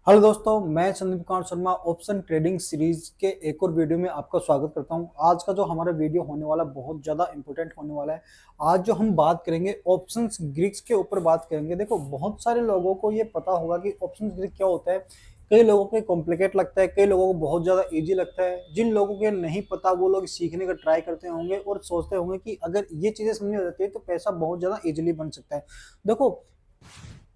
Hello दोस्तों, मैं Sandeep Kumar Sharma option trading series के एक और वीडियो में आपका स्वागत करता हूं। आज का जो हमारा वीडियो होने वाला बहुत ज़्यादा इंपॉर्टेंट होने वाला है। आज जो हम बात करेंगे ऑप्शंस ग्रीक्स के ऊपर बात करेंगे। देखो, बहुत सारे लोगों को ये पता होगा कि ऑप्शंस ग्रीक क्या होता है। कई लोगों को कॉम्प्लिकेट लगता है, कई लोगों को बहुत ज़्यादा ईजी लगता है। जिन लोगों को नहीं पता वो लोग सीखने का ट्राई करते होंगे और सोचते होंगे कि अगर ये चीज़ें समझ आ जाती है तो पैसा बहुत ज़्यादा ईजिली बन सकता है। देखो,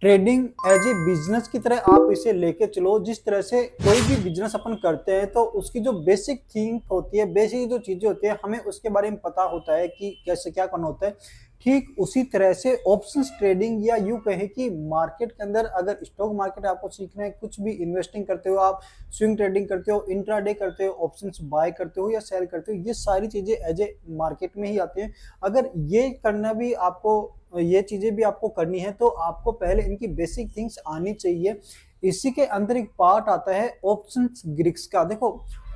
ट्रेडिंग एज ए बिजनेस की तरह आप इसे लेके चलो। जिस तरह से कोई भी बिजनेस अपन करते हैं तो उसकी जो बेसिक थिंक होती है, बेसिक जो चीजें होती है, हमें उसके बारे में पता होता है कि कैसे क्या करना होता है। ठीक उसी तरह से ऑप्शंस ट्रेडिंग, या यूं कहे कि मार्केट के अंदर अगर स्टॉक मार्केट आपको सीखना है, कुछ भी इन्वेस्टिंग करते हो आप, स्विंग ट्रेडिंग करते हो, इंट्राडे करते हो, ऑप्शंस बाय करते हो या सेल करते हो, ये सारी चीजें एज ए मार्केट में ही आती हैं। अगर ये करना भी आपको, ये चीजें भी आपको करनी है तो आपको पहले इनकी बेसिक थिंग्स आनी चाहिए। इसी के अंदर एक पार्ट आता है ऑप्शंस ग्रीक्स का। देखो,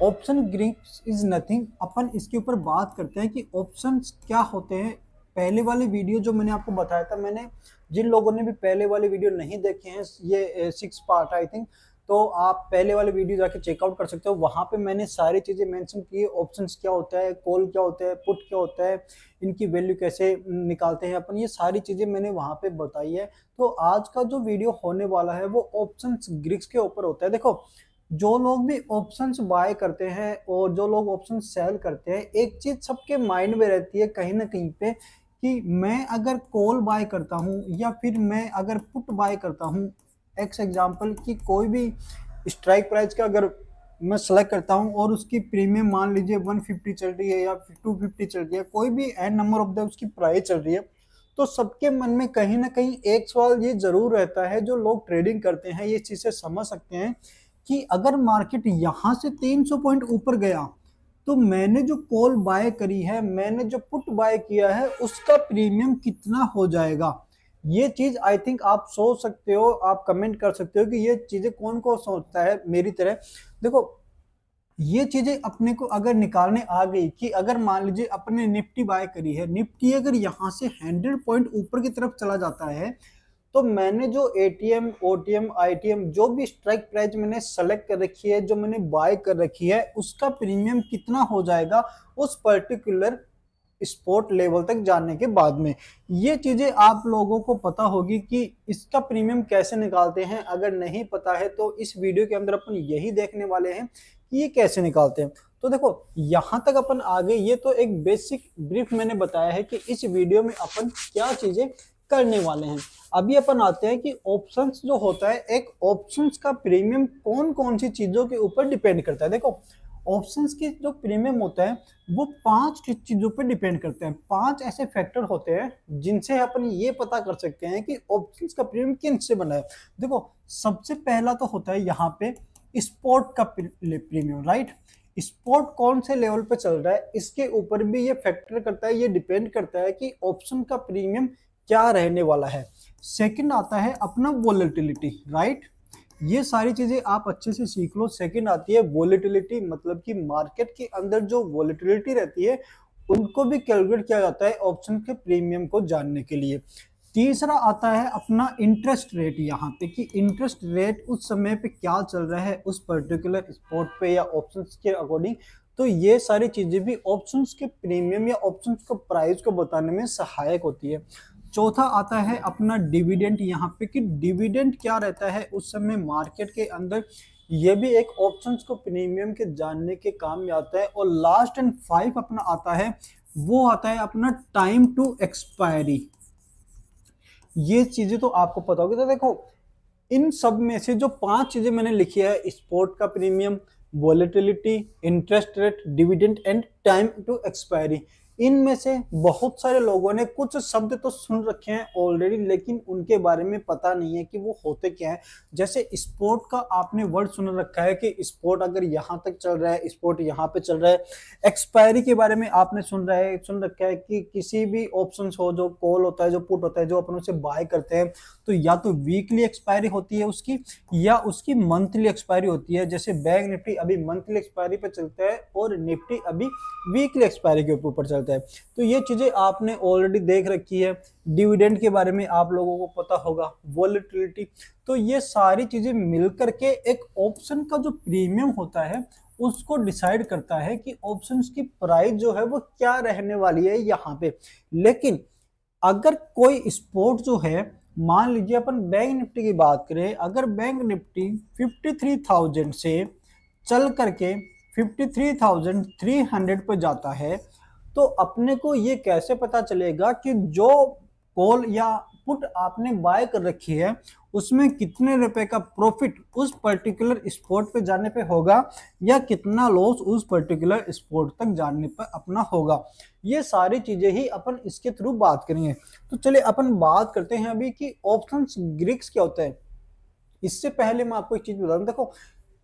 ऑप्शन ग्रीक्स इज नथिंग। अपन इसके ऊपर बात करते हैं कि ऑप्शंस क्या होते हैं। पहले वाले वीडियो जो मैंने आपको बताया था, मैंने जिन लोगों ने भी पहले वाले वीडियो नहीं देखे हैं, ये 6 पार्ट आई थिंक, तो आप पहले वाले वीडियो जाके चेकआउट कर सकते हो। वहां पे मैंने सारी चीजें मेंशन की है। ऑप्शंस क्या होता है, कॉल क्या होता है, पुट क्या होता है, इनकी वैल्यू कैसे निकालते हैं अपन, ये सारी चीजें मैंने वहां पे बताई है। तो आज का जो वीडियो होने वाला है वो ऑप्शंस ग्रीक्स के ऊपर होता है। देखो, जो लोग भी ऑप्शंस बाय करते हैं और जो लोग ऑप्शन सेल करते हैं, एक चीज सबके माइंड में रहती है कहीं ना कहीं पे, कि मैं अगर कॉल बाय करता हूँ या फिर मैं अगर पुट बाय करता हूँ, एक्स एग्जांपल कि कोई भी स्ट्राइक प्राइस का अगर मैं सेलेक्ट करता हूं और उसकी प्रीमियम मान लीजिए 150 चल रही है या 250 चल रही है, कोई भी एन नंबर ऑफ द उसकी प्राइस चल रही है, तो सबके मन में कहीं ना कहीं एक सवाल ये जरूर रहता है। जो लोग ट्रेडिंग करते हैं ये चीज से समझ सकते हैं कि अगर मार्केट यहां से 300 पॉइंट ऊपर गया तो मैंने जो कॉल बाय करी है, मैंने जो पुट बाय किया है, उसका प्रीमियम कितना हो जाएगा। ये चीज आई थिंक आप सोच सकते हो, आप कमेंट कर सकते हो कि ये चीजें कौन कौन सोचता है मेरी तरह। देखो, ये चीजें अपने को अगर निकालने आ गई कि अगर मान लीजिए अपने निफ्टी बाय करी है, निफ्टी अगर यहाँ से 100 पॉइंट ऊपर की तरफ चला जाता है, तो मैंने जो एटीएम, ओटीएम, आईटीएम, जो भी स्ट्राइक प्राइस मैंने सेलेक्ट कर रखी है, जो मैंने बाय कर रखी है, उसका प्रीमियम कितना हो जाएगा उस पर्टिकुलर स्पोर्ट लेवल तक जाने के बाद में। ये चीजें आप लोगों को पता होगी कि इसका प्रीमियम कैसे निकालते हैं। अगर नहीं पता है तो इस वीडियो के अंदर अपन यही देखने वाले हैं कि ये कैसे निकालते हैं। तो देखो, यहां तक अपन आ गए। ये तो एक बेसिक ब्रीफ मैंने बताया है कि इस वीडियो में अपन क्या चीजें करने वाले हैं। अभी अपन आते हैं कि ऑप्शंस जो होता है, एक ऑप्शंस का प्रीमियम कौन कौन सी चीजों के ऊपर डिपेंड करता है। देखो, ऑप्शंस की जो प्रीमियम होता है वो 5 चीजों पर डिपेंड करते हैं। 5 ऐसे फैक्टर होते हैं जिनसे अपन ये पता कर सकते हैं कि ऑप्शंस का प्रीमियम किन से बना है। देखो, सबसे पहला तो होता है यहाँ पे स्पॉट का प्रीमियम, राइट। स्पॉट कौन से लेवल पे चल रहा है, इसके ऊपर भी ये फैक्टर करता है, ये डिपेंड करता है कि ऑप्शन का प्रीमियम क्या रहने वाला है। सेकंड आता है अपना वोलेटिलिटी, राइट। ये सारी चीजें आप अच्छे से सीख लो। सेकंड आती है वोलेटिलिटी, मतलब कि मार्केट के अंदर जो वोलेटिलिटी रहती है उनको भी कैलकुलेट किया जाता है ऑप्शन के प्रीमियम को जानने के लिए। तीसरा आता है अपना इंटरेस्ट रेट, यहाँ पे कि इंटरेस्ट रेट उस समय पे क्या चल रहा है उस पर्टिकुलर स्पॉट पे या ऑप्शंस के अकॉर्डिंग। तो ये सारी चीजें भी ऑप्शंस के प्रीमियम या ऑप्शंस को प्राइस को बताने में सहायक होती है। चौथा आता है अपना डिविडेंड, यहाँ पे कि डिविडेंड क्या रहता है उस समय मार्केट के अंदर, ये भी एक ऑप्शंस को प्रीमियम के जानने के काम में आता है। और लास्ट एंड 5 अपना आता है, वो आता है अपना टाइम टू एक्सपायरी। ये चीजें तो आपको पता होगी। तो देखो, इन सब में से जो 5 चीजें मैंने लिखी है, स्पॉट का premium, volatility, interest rate, dividend and time to expiry, इनमें से बहुत सारे लोगों ने कुछ शब्द तो सुन रखे हैं ऑलरेडी, लेकिन उनके बारे में पता नहीं है कि वो होते क्या है। जैसे स्पोर्ट का आपने वर्ड सुन रखा है कि स्पोर्ट अगर यहाँ तक चल रहा है, स्पोर्ट यहाँ पे चल रहा है। एक्सपायरी के बारे में आपने सुन रखा है कि किसी भी ऑप्शन हो, जो कॉल होता है, जो पुट होता है, जो अपन उसे बाय करते हैं, तो या तो वीकली एक्सपायरी होती है उसकी, या उसकी मंथली एक्सपायरी होती है। जैसे बैंक निफ्टी अभी मंथली एक्सपायरी पे चलता है और निफ्टी अभी वीकली एक्सपायरी के ऊपर चलता है। होता है। तो ये चीजें आपने ऑलरेडी देख रखी है। डिविडेंड के बारे में आप लोगों को पता होगा, वॉलेटिलिटी। तो ये सारी चीजें मिलकर के एक ऑप्शन का जो प्रीमियम होता है उसको डिसाइड करता है कि ऑप्शंस की प्राइस जो है वो क्या रहने वाली है यहाँ पे। लेकिन अगर कोई स्पोर्ट जो है, मान लीजिए अपन बैंक निफ्टी की बात करें, अगर बैंक निफ्टी 53,000 से चल करके 53,300 पर जाता है, तो अपने को ये कैसे पता चलेगा कि जो कॉल या पुट आपने बाय कर रखी है उसमें कितने रुपए का प्रॉफिट उस पर्टिकुलर स्पॉट पे जाने पे होगा या कितना लॉस उस पर्टिकुलर स्पॉट तक जाने पर अपना होगा। ये सारी चीजें ही अपन इसके थ्रू बात करेंगे। तो चलिए अपन बात करते हैं अभी कि ऑप्शंस ग्रीक्स क्या होता है। इससे पहले मैं आपको एक चीज बता दूं, देखो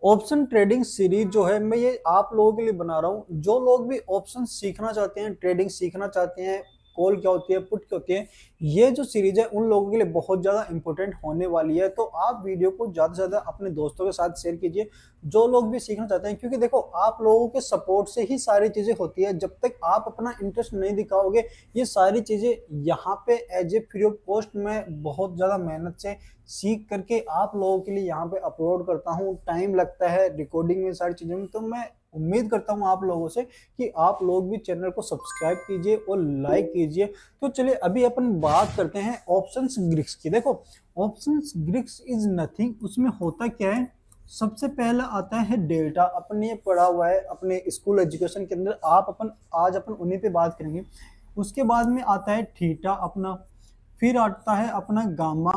ऑप्शन ट्रेडिंग सीरीज जो है मैं ये आप लोगों के लिए बना रहा हूं। जो लोग भी ऑप्शन सीखना चाहते हैं, ट्रेडिंग सीखना चाहते हैं, कॉल क्या होती है, पुट क्या होती है, ये जो सीरीज है उन लोगों के लिए बहुत ज्यादा इंपॉर्टेंट होने वाली है। तो आप वीडियो को ज्यादा से ज्यादा अपने दोस्तों के साथ शेयर कीजिए जो लोग भी सीखना चाहते हैं, क्योंकि देखो आप लोगों के सपोर्ट से ही सारी चीजें होती है। जब तक आप अपना इंटरेस्ट नहीं दिखाओगे, ये सारी चीजें यहाँ पे as a free of cost में बहुत ज्यादा मेहनत से सीख करके आप लोगों के लिए यहाँ पे अपलोड करता हूँ। टाइम लगता है रिकॉर्डिंग में, सारी चीजों में। तो मैं उम्मीद करता हूँ आप लोगों से कि आप लोग भी चैनल को सब्सक्राइब कीजिए और लाइक कीजिए। तो चलिए अभी अपन बात करते हैं ऑप्शंस ग्रीक्स की। देखो ऑप्शंस ग्रीक्स इज नथिंग, उसमें होता क्या है, सबसे पहला आता है डेल्टा। अपन ने पढ़ा हुआ है अपने स्कूल एजुकेशन के अंदर, आज अपन उन्हीं पे बात करेंगे। उसके बाद में आता है थीटा अपना, फिर आता है अपना गामा,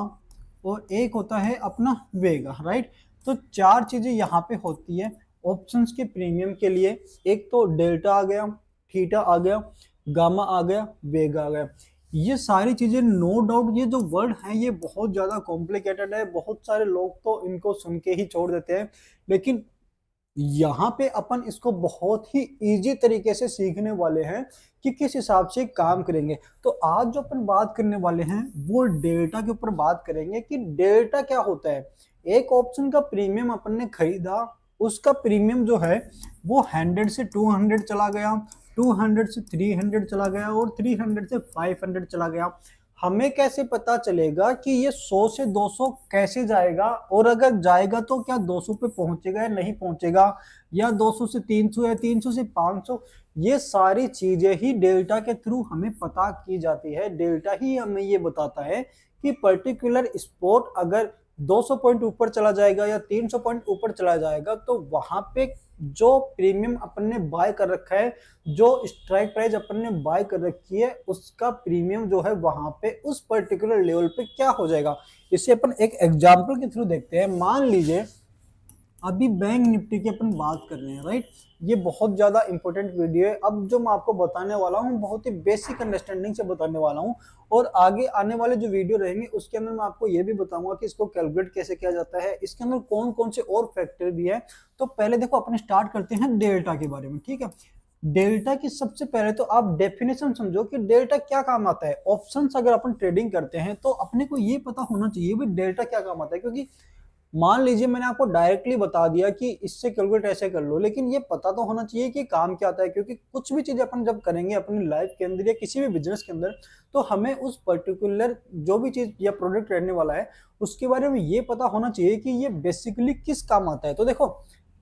और एक होता है अपना वेगा, राइट। तो चार चीजें यहाँ पे होती है ऑप्शंस के प्रीमियम के लिए। एक तो डेल्टा आ गया, थीटा आ गया, गामा आ गया, वेगा आ गया। ये सारी चीजें नो डाउट, ये जो वर्ड है ये बहुत ज्यादा कॉम्प्लिकेटेड है। बहुत सारे लोग तो इनको सुन के ही छोड़ देते हैं, लेकिन यहाँ पे अपन इसको बहुत ही इजी तरीके से सीखने वाले हैं कि किस हिसाब से काम करेंगे। तो आज जो अपन बात करने वाले हैं वो डेल्टा के ऊपर बात करेंगे कि डेल्टा क्या होता है। एक ऑप्शन का प्रीमियम अपन ने खरीदा, उसका प्रीमियम जो है वो 100 से 200 चला गया, 200 से 300 चला गया और 300 से 500 चला गया। हमें कैसे पता चलेगा कि ये 100 से 200 कैसे जाएगा, और अगर जाएगा तो क्या 200 पे पहुंचेगा या नहीं पहुंचेगा, या 200 से 300 या 300 से 500। ये सारी चीजें ही डेल्टा के थ्रू हमें पता की जाती है। डेल्टा ही हमें ये बताता है कि पर्टिकुलर स्पॉट अगर 200 पॉइंट ऊपर चला जाएगा या 300 पॉइंट ऊपर चला जाएगा, तो वहां पे जो प्रीमियम अपन ने बाय कर रखा है, जो स्ट्राइक प्राइस अपन ने बाय कर रखी है, उसका प्रीमियम जो है वहां पे उस पर्टिकुलर लेवल पे क्या हो जाएगा। इसे अपन एक एग्जांपल के थ्रू देखते हैं। मान लीजिए अभी बैंक निफ्टी की अपन बात कर रहे हैं, राइट। ये बहुत ज्यादा इंपॉर्टेंट वीडियो है। अब जो मैं आपको बताने वाला हूँ बहुत ही बेसिक अंडरस्टैंडिंग से बताने वाला हूँ, और आगे आने वाले जो वीडियो रहेंगे उसके अंदर मैं आपको ये भी बताऊंगा कि इसको कैलकुलेट कैसे किया जाता है, इसके अंदर कौन कौन से और फैक्टर भी है। तो पहले देखो अपन स्टार्ट करते हैं डेल्टा के बारे में, ठीक है। डेल्टा की सबसे पहले तो आप डेफिनेशन समझो कि डेल्टा क्या काम आता है। ऑप्शंस अगर अपन ट्रेडिंग करते हैं तो अपने को ये पता होना चाहिए भी डेल्टा क्या काम आता है, क्योंकि मान लीजिए मैंने आपको डायरेक्टली बता दिया कि इससे कैलकुलेट ऐसे कर लो, लेकिन ये पता तो होना चाहिए कि काम क्या आता है। क्योंकि कुछ भी चीज अपन जब करेंगे अपनी लाइफ के अंदर या किसी भी बिजनेस के अंदर, तो हमें उस पर्टिकुलर जो भी चीज या प्रोडक्ट रहने वाला है उसके बारे में ये पता होना चाहिए कि ये बेसिकली किस काम आता है। तो देखो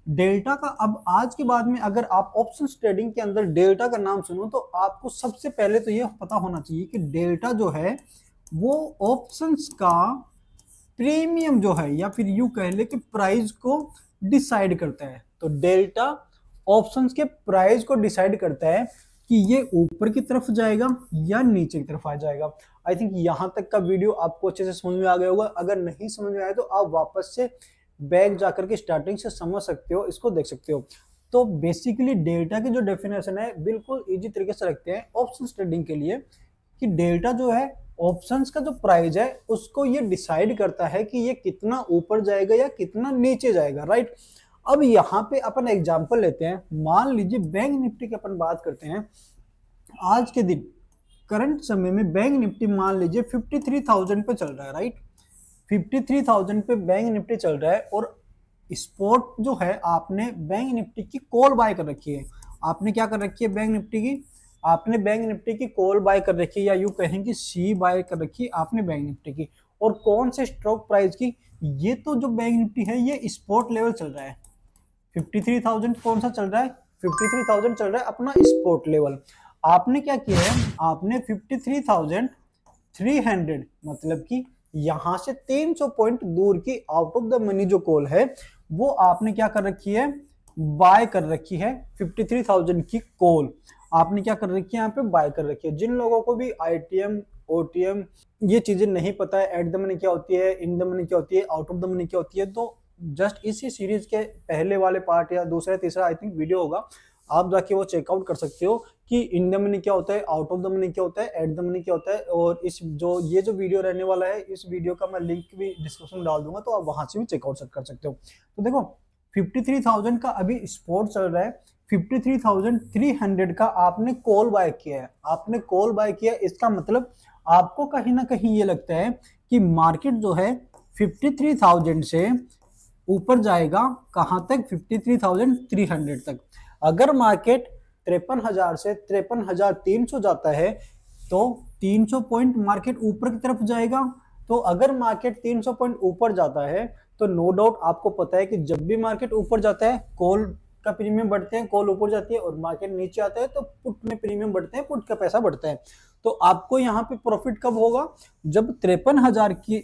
डेल्टा का, अब आज के बाद में अगर आप ऑप्शन ट्रेडिंग के अंदर डेल्टा का नाम सुनो तो आपको सबसे पहले तो ये पता होना चाहिए कि डेल्टा जो है वो ऑप्शंस का प्रीमियम जो है, या फिर यूं कह ले कि प्राइस को डिसाइड करता है। तो डेल्टा ऑप्शंस के प्राइस को डिसाइड करता है कि ये ऊपर की तरफ जाएगा या नीचे की तरफ आ जाएगा। आई थिंक यहां तक का वीडियो आपको अच्छे से समझ में आ गया होगा। अगर नहीं समझ में आया तो आप वापस से बैक जाकर के स्टार्टिंग से समझ सकते हो, इसको देख सकते हो। तो बेसिकली डेल्टा की जो डेफिनेशन है बिल्कुल इजी तरीके से रखते हैं ऑप्शन ट्रेडिंग के लिए, कि डेल्टा जो है ऑप्शंस का जो प्राइस है उसको ये डिसाइड करता है कि ये कितना ऊपर जाएगा या कितना नीचे जाएगा, राइट। अब यहाँ पे अपन एग्जांपल लेते हैं। मान लीजिए बैंक निफ्टी की अपन बात करते हैं। आज के दिन करंट समय में बैंक निफ्टी मान लीजिए 53,000 पे चल रहा है, राइट। 53,000 पे बैंक निफ्टी चल रहा है, और स्पॉट जो है आपने बैंक निफ्टी की कॉल बाय कर रखी है। आपने क्या कर रखी है बैंक निफ्टी की, आपने बैंक निफ्टी की कॉल बाय कर रखी है, या यूं कहें कि सी बाय कर रखी है आपने बैंक निफ्टी की, और कौन से स्ट्रोक प्राइस की, ये तो जो बैंक निफ्टी है ये स्पॉट लेवल चल रहा है 53,000, कौन सा चल रहा है 53,000 चल रहा है अपना स्पॉट लेवल। आपने क्या किया है, आपने 53,300 मतलब कि यहां से 300 पॉइंट दूर की आउट ऑफ द मनी जो कॉल है वो आपने क्या कर रखी है, बाय कर रखी है 53,000 की कॉल आपने क्या कर रखी है, यहाँ पे बाय कर रखी है। जिन लोगों को भी आईटीएम ओटीएम ये चीजें नहीं पता है, एट द मनी क्या होती है, इन द मनी क्या होती है, आउट ऑफ द मनी क्या होती है, तो जस्ट इसी सीरीज के पहले वाले पार्ट या दूसरा तीसरा आई थिंक वीडियो होगा, आप जाके वो चेकआउट कर सकते हो कि इन द मनी क्या होता है, आउट ऑफ द मनी क्या होता है, एट द मनी क्या होता है। और इस जो ये जो वीडियो रहने वाला है, इस वीडियो का मैं लिंक भी डिस्क्रिप्शन में डाल दूंगा, तो आप वहां से भी चेकआउट कर सकते हो। तो देखो 53,000 का अभी स्पॉट चल रहा है, 53,300 का आपने कॉल बाय किया है, आपने कॉल बाय किया, इसका मतलब आपको कहीं ना कहीं ये लगता है कि मार्केट जो है 53,000 से ऊपर जाएगा कहां तक, 53,300 तक। अगर मार्केट 53,000 से 53,300 जाता है तो 300 पॉइंट मार्केट ऊपर की तरफ जाएगा। तो अगर मार्केट 300 पॉइंट ऊपर जाता है तो नो डाउट आपको पता है कि जब भी मार्केट ऊपर जाता है कॉल का प्रीमियम बढ़ते हैं, कॉल ऊपर जाती है, और मार्केट नीचे आता है तो पुट में प्रीमियम बढ़ते हैं, पुट का पैसा बढ़ता है। तो आपको यहाँ पे प्रॉफिट कब होगा, जब 53,000 की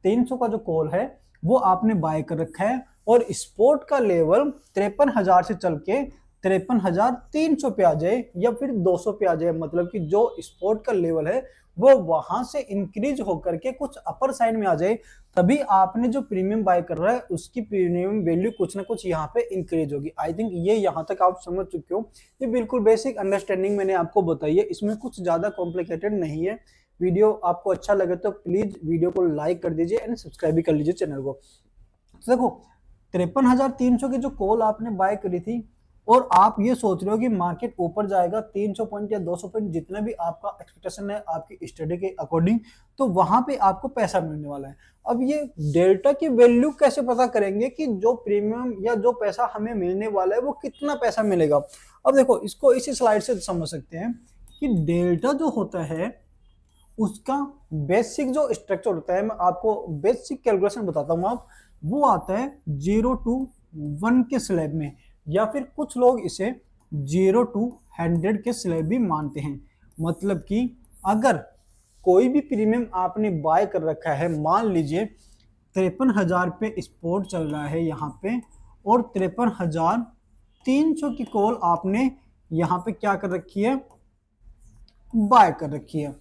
300 का जो कॉल है वो आपने बाय कर रखा है और स्पॉट का लेवल 53,000 से चल के 53,300 पे आ जाए या फिर 200 पे आ जाए, मतलब कि जो स्पॉट का लेवल है वो वहां से इंक्रीज होकर के कुछ अपर साइड में आ जाए, तभी आपने जो प्रीमियम बाय कर रहा है उसकी प्रीमियम वैल्यू कुछ ना कुछ यहाँ पे इंक्रीज होगी। आई थिंक ये यहाँ तक आप समझ चुके हो, ये बिल्कुल बेसिक अंडरस्टैंडिंग मैंने आपको बताई है, इसमें कुछ ज्यादा कॉम्प्लिकेटेड नहीं है। वीडियो आपको अच्छा लगे तो प्लीज वीडियो को लाइक कर दीजिए एंड सब्सक्राइब भी कर लीजिए चैनल को। तो देखो 53,300 की जो कॉल आपने बाय करी थी और आप ये सोच रहे हो कि मार्केट ऊपर जाएगा 300 पॉइंट या 200 पॉइंट, जितना भी आपका एक्सपेक्टेशन है आपकी स्टडी के अकॉर्डिंग, तो वहां पे आपको पैसा मिलने वाला है। अब ये डेल्टा की वैल्यू कैसे पता करेंगे कि जो प्रीमियम या जो पैसा हमें मिलने वाला है वो कितना पैसा मिलेगा। अब देखो इसको इसी स्लाइड से समझ सकते हैं कि डेल्टा जो होता है उसका बेसिक जो स्ट्रक्चर होता है, मैं आपको बेसिक कैलकुलेशन बताता हूँ, आप वो आता है 0 to 1 के स्लैब में, या फिर कुछ लोग इसे 0 to 100 के स्लैब भी मानते हैं। मतलब कि अगर कोई भी प्रीमियम आपने बाय कर रखा है, मान लीजिए 53,000 पे स्पॉट चल रहा है यहाँ पे, और 53,300 की कॉल आपने यहाँ पे क्या कर रखी है, बाय कर रखी है।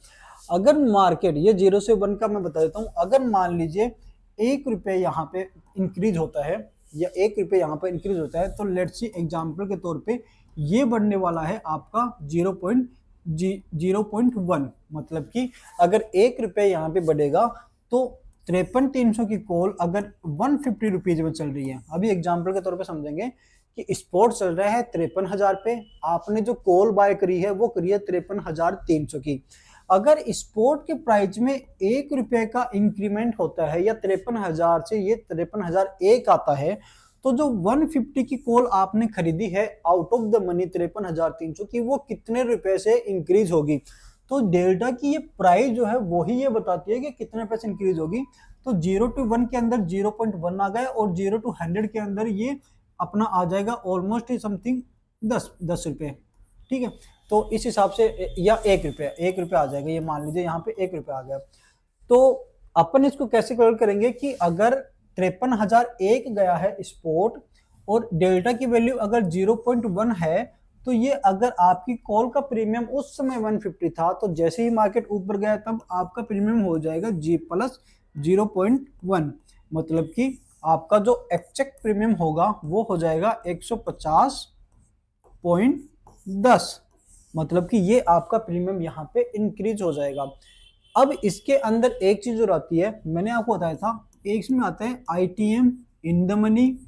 अगर मार्केट, ये 0 से 1 का मैं बता देता हूँ, अगर मान लीजिए 1 रुपये यहाँ पे इंक्रीज होता है या 1 रुपये यहाँ पे इंक्रीज होता है, तो लेट्स सी एग्जांपल के तौर पे ये बढ़ने वाला है आपका 0.1, मतलब कि अगर 1 रुपये यहाँ पे बढ़ेगा तो 53,300 की कॉल अगर 150 रुपीज में चल रही है, अभी एग्जाम्पल के तौर पे समझेंगे कि स्पॉट चल रहा है 53,000 पे, आपने जो कॉल बाय करी है वो करी है 53,300 की। अगर स्पॉट के प्राइस में 1 रुपये का इंक्रीमेंट होता है या 53,000 से ये 53,001 आता है, तो जो 150 की कॉल आपने खरीदी है आउट ऑफ द मनी 53,300 की, वो कितने रुपए से इंक्रीज होगी। तो डेल्टा की ये प्राइस जो है वही ये बताती है कि कितने पैसे इंक्रीज होगी। तो 0 to 1 के अंदर 0.1 आ गया और 0 to 100 के अंदर ये अपना आ जाएगा ऑलमोस्ट समथिंग 10 रुपये, ठीक है। तो इस हिसाब से, या 1 रुपया आ जाएगा, ये मान लीजिए यहाँ पे 1 रुपया आ गया। तो अपन इसको कैसे कैलकुलेट करेंगे कि अगर 53,001 गया है स्पॉट और डेल्टा की वैल्यू अगर 0.1 है, तो ये अगर आपकी कॉल का प्रीमियम उस समय 150 था, तो जैसे ही मार्केट ऊपर गया तब आपका प्रीमियम हो जाएगा G प्लस 0.1, मतलब कि आपका जो एक्चेक प्रीमियम होगा वो हो जाएगा 150.10, मतलब कि ये आपका प्रीमियम यहाँ पे इंक्रीज हो जाएगा। अब इसके अंदर एक चीज जो आती है, मैंने आपको बताया था, एक इसमें आता है ITM in the money,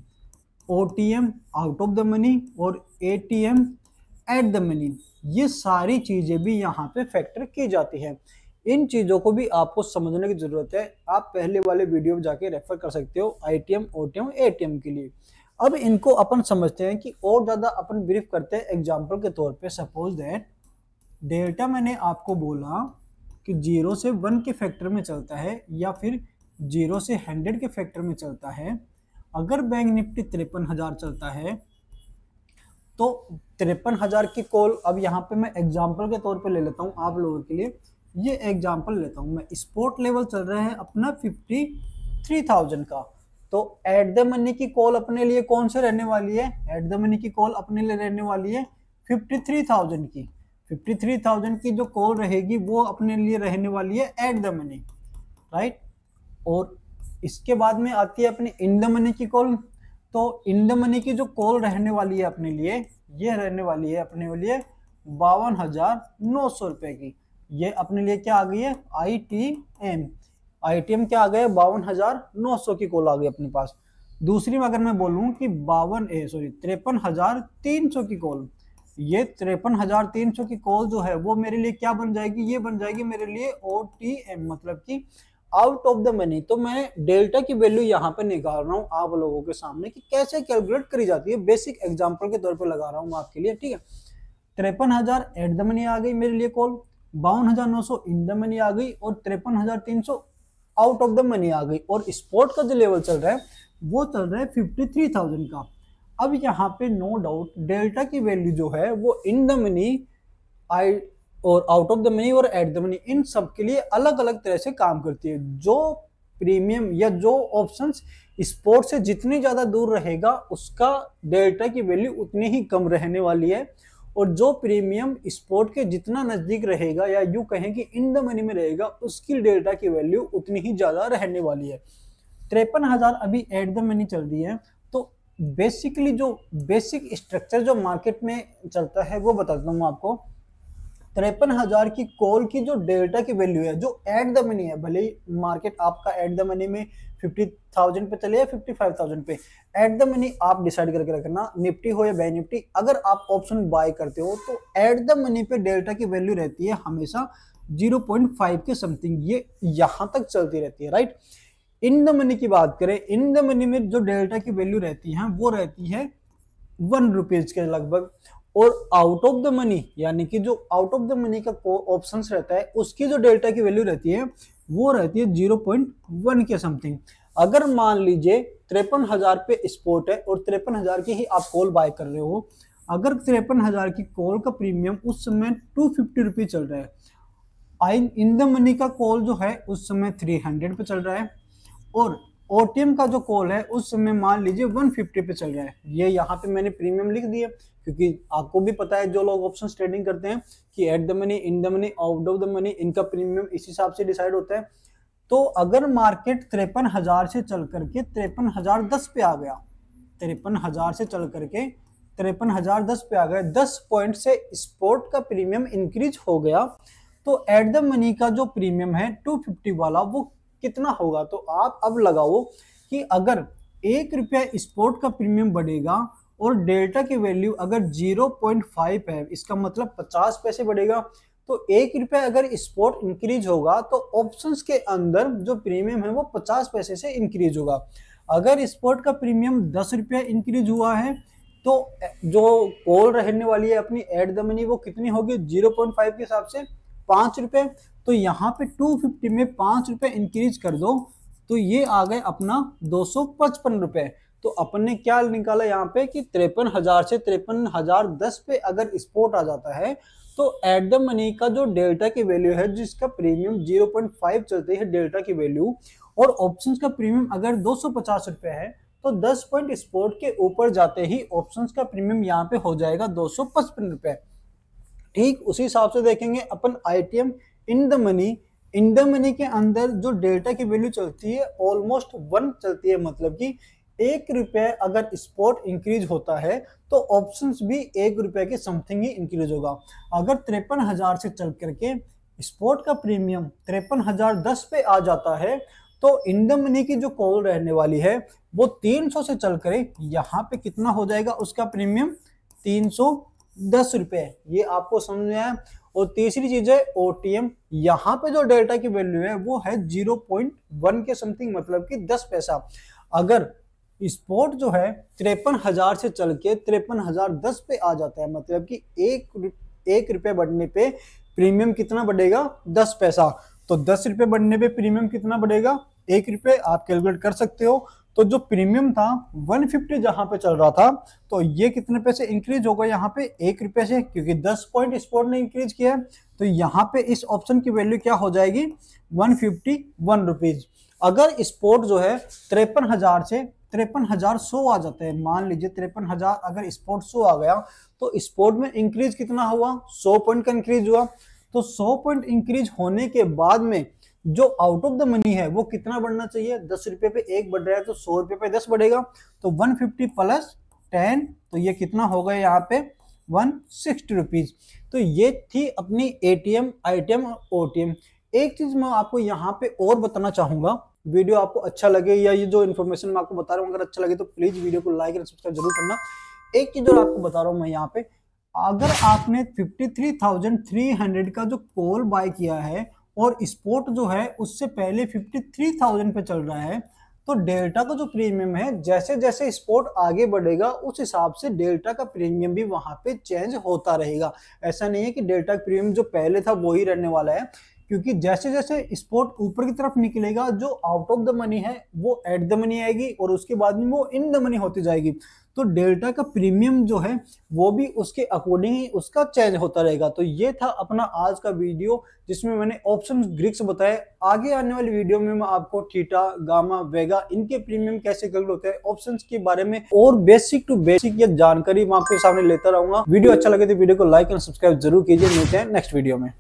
OTM out of the money और एटीएम एट द मनी। ये सारी चीजें भी यहाँ पे फैक्टर की जाती है। इन चीजों को भी आपको समझने की जरूरत है, आप पहले वाले वीडियो में जाके रेफर कर सकते हो आईटीएम ओटीएम एटीएम के लिए। अब इनको अपन समझते हैं कि और ज्यादा अपन ब्रीफ करते हैं। एग्जांपल के तौर पे सपोज दैट डेल्टा मैंने आपको बोला कि 0 से 1 के फैक्टर में चलता है या फिर 0 से 100 के फैक्टर में चलता है। अगर बैंक निफ्टी 53,000 चलता है तो 53,000 की कॉल, अब यहाँ पे मैं एग्जांपल के तौर पे ले लेता हूँ आप लोगों के लिए, ये एग्जांपल लेता हूँ मैं। स्पॉट लेवल चल रहा है अपना 53,000 का, तो एट द मनी की कॉल अपने लिए कौन से रहने वाली है? एट द मनी की कॉल अपने लिए रहने वाली है 53,000 की। 53,000 की जो कॉल रहेगी वो अपने लिए रहने वाली है एट द मनी, राइट। और इसके बाद में आती है अपनी इन द मनी की कॉल। तो इन द मनी की जो कॉल रहने वाली है अपने लिए, ये रहने वाली है अपने लिए 52,900 रुपए की। ये अपने लिए क्या आ गई है? ITM। ITM क्या आ गया? 52,900 की कॉल आ गई अपने पास। दूसरी में अगर मैं बोलूं कि 53,300 की कॉल, ये 53,300 की कॉल जो है वो मेरे लिए क्या बन जाएगी? ये बन जाएगी मेरे लिए OTM, मतलब कि आउट ऑफ द मनी। तो मैं डेल्टा की वैल्यू यहाँ पे निकाल रहा हूँ आप लोगों के सामने कि कैसे कैलकुलेट करी जाती है, बेसिक एग्जांपल के तौर पे लगा रहा हूँ आपके लिए, ठीक है। 53,000 एट द मनी आ गई मेरे लिए कॉल, 52,900 इन द मनी आ गई और 53,300 आउट ऑफ द मनी आ गई। और स्पॉट का जो लेवल चल रहा है वो चल रहा है 53,000 का। अब यहाँ पे नो डाउट डेल्टा की वैल्यू जो है वो इन द मनी आई और आउट ऑफ द मनी और एट द मनी, इन सब के लिए अलग अलग तरह से काम करती है। जो प्रीमियम या जो ऑप्शंस स्पोर्ट से जितनी ज्यादा दूर रहेगा उसका डेल्टा की वैल्यू उतनी ही कम रहने वाली है, और जो प्रीमियम स्पोर्ट के जितना नजदीक रहेगा या यूं कहें कि इन द मनी में रहेगा उसकी डेल्टा की वैल्यू उतनी ही ज्यादा रहने वाली है। 53,000 अभी एट द मनी चल रही है। तो बेसिकली जो बेसिक स्ट्रक्चर जो मार्केट में चलता है वो बताता हूँ आपको। 53,000 की कॉल की जो डेल्टा की वैल्यू है जो एट द मनी है, भले ही मार्केट आपका एट द मनी में 50,000 पे चले या 55,000 पे, एट द मनी आप डिसाइड करके रखना, निफ्टी हो या बैंक निफ्टी। अगर आप ऑप्शन बाय करते हो तो एट द मनी पे डेल्टा की वैल्यू रहती है हमेशा 0.5 के समथिंग, ये यहां तक चलती रहती है, राइट। इन द मनी की बात करें, इन द मनी में जो डेल्टा की वैल्यू रहती है वो रहती है 1 रुपीज के लगभग। और आउट ऑफ द मनी, यानी कि जो आउट ऑफ द मनी का ऑप्शन रहता है उसकी जो डेल्टा की वैल्यू रहती है वो रहती है 0.1 के समथिंग। अगर मान लीजिए 53,000 पे स्पॉट है और 53,000 की ही आप कॉल बाय कर रहे हो, अगर 53,000 की कॉल का प्रीमियम उस समय 250 रुपीज चल रहा है, आई इन द मनी का कॉल जो है उस समय 300 पे चल रहा है, और ओटीएम का जो कॉल है उस समय मान लीजिए 150 पे चल रहा है। ये यहाँ पे मैंने प्रीमियम लिख दिया क्योंकि आपको भी पता है जो लोग ऑप्शन ट्रेडिंग करते हैं कि at the money, in the money, out of the money, इनका प्रीमियम इस हिसाब से डिसाइड होता है। तो अगर मार्केट 53,000 से चल करके 53,010 पे आ गया, 53,000 से चल करके 53,010 पे आ गया, 10 पॉइंट से स्पॉट का प्रीमियम इंक्रीज हो गया, तो एट द मनी का जो प्रीमियम है 250 वाला वो कितना होगा? तो आप अब लगाओ कि अगर 1 रुपया स्पॉट का प्रीमियम बढ़ेगा और डेल्टा की वैल्यू अगर 0.5 है, इसका मतलब 50 पैसे बढ़ेगा, तो 1 रुपया अगर स्पॉट इंक्रीज होगा तो ऑप्शंस के अंदर जो प्रीमियम है वो 50 पैसे से इंक्रीज होगा। अगर स्पॉट का प्रीमियम 10 रुपया इंक्रीज हुआ है तो जो कॉल रहने वाली है अपनी एट द मनी वो कितनी होगी? 0.5 के हिसाब से 5 रुपए। तो यहाँ पे 250 में 5 रुपए इंक्रीज कर दो तो ये आ गए अपना 255 रुपए। तो अपन ने क्या निकाला यहाँ पे कि 53,000 से 53,010 पे अगर स्पॉट आ जाता है तो एट द मनी का जो डेल्टा की वैल्यू है जिसका प्रीमियम 0.5 चलती है डेल्टा की वैल्यू, और ऑप्शंस का प्रीमियम अगर 250 रुपए है तो 10 पॉइंट स्पॉट के ऊपर जाते ही ऑप्शंस का प्रीमियम यहाँ पे हो जाएगा 255 रुपए। ठीक उसी हिसाब से देखेंगे अपन ITM in the money. In the money के अंदर जो डेल्टा की वैल्यू चलती है ऑलमोस्ट 1 चलती है, मतलब कि 1 रुपए अगर स्पॉट इंक्रीज होता है तो ऑप्शंस भी 1 रुपए के समथिंग ही इंक्रीज होगा। अगर 53,000 से चल करके स्पॉट का प्रीमियम 53,010 पे आ जाता है तो इन द मनी की जो कॉल रहने वाली है वो 300 से चल कर यहाँ पे कितना हो जाएगा उसका प्रीमियम? 310 रुपए। ये आपको समझ में आया। और तीसरी चीज है ओटीएम, यहाँ पे जो डेल्टा की वैल्यू है वो है 0.1 के समथिंग, मतलब कि 10 पैसा। अगर स्पॉट जो है 53,000 से चल के 53,010 पे आ जाता है, मतलब कि 1 रुपये बढ़ने पे प्रीमियम कितना बढ़ेगा, 10 पैसा। तो 10 रुपये बढ़ने पे प्रीमियम कितना बढ़ेगा, 1 रुपये। आप कैलकुलेट कर सकते हो। तो जो प्रीमियम था 150 जहां पे चल रहा था, तो ये कितने पैसे इंक्रीज होगा यहाँ पे, 1 रुपये से, क्योंकि 10 पॉइंट स्पोर्ट ने इंक्रीज किया है। तो यहाँ पे इस ऑप्शन की वैल्यू क्या हो जाएगी, 151 रुपीज। अगर स्पोर्ट जो है 53,000 से 53,100 आ जाते हैं, मान लीजिए 53,000 अगर स्पोर्ट 100 आ गया, तो स्पोर्ट में इंक्रीज कितना हुआ, 100 पॉइंट का इंक्रीज हुआ। तो 100 पॉइंट इंक्रीज होने के बाद में जो आउट ऑफ द मनी है वो कितना बढ़ना चाहिए, 10 रुपये पे 1 बढ़ रहा है, तो 100 रुपये पे 10 बढ़ेगा। तो 150 प्लस 10, तो ये कितना हो गया यहाँ पे, 160 रुपीज। तो ये थी अपनी एटीएम, आईटीएम और ओटीएम। एक चीज मैं आपको यहाँ पे और बताना चाहूंगा, वीडियो आपको अच्छा लगे या ये जो इन्फॉर्मेशन मैं आपको बता रहा हूँ अगर अच्छा लगे तो प्लीज वीडियो को लाइक और सब्सक्राइब जरूर करना। एक चीज और आपको बता रहा हूँ मैं यहाँ पे, अगर आपने 53,300 का जो कॉल बाय किया है और स्पोर्ट जो है उससे पहले 53,000 पे चल रहा है, तो डेल्टा का जो प्रीमियम है, जैसे जैसे स्पोर्ट आगे बढ़ेगा उस हिसाब से डेल्टा का प्रीमियम भी वहां पे चेंज होता रहेगा। ऐसा नहीं है कि डेल्टा का प्रीमियम जो पहले था वही रहने वाला है, क्योंकि जैसे जैसे स्पोर्ट ऊपर की तरफ निकलेगा, जो आउट ऑफ द मनी है वो एट द मनी आएगी और उसके बाद में वो इन द मनी होती जाएगी। तो डेल्टा का प्रीमियम जो है वो भी उसके अकॉर्डिंग ही उसका चेंज होता रहेगा। तो ये था अपना आज का वीडियो जिसमें मैंने ऑप्शन ग्रीक्स बताए। आगे आने वाली वीडियो में मैं आपको थीटा, गामा, वेगा इनके प्रीमियम कैसे कैलकुलेट होते हैं, ऑप्शंस के बारे में और बेसिक टू बेसिक ये जानकारी मैं आपके सामने लेता रहूंगा। वीडियो अच्छा लगे तो वीडियो को लाइक और सब्सक्राइब जरूर कीजिए। मिलते हैं नेक्स्ट वीडियो में।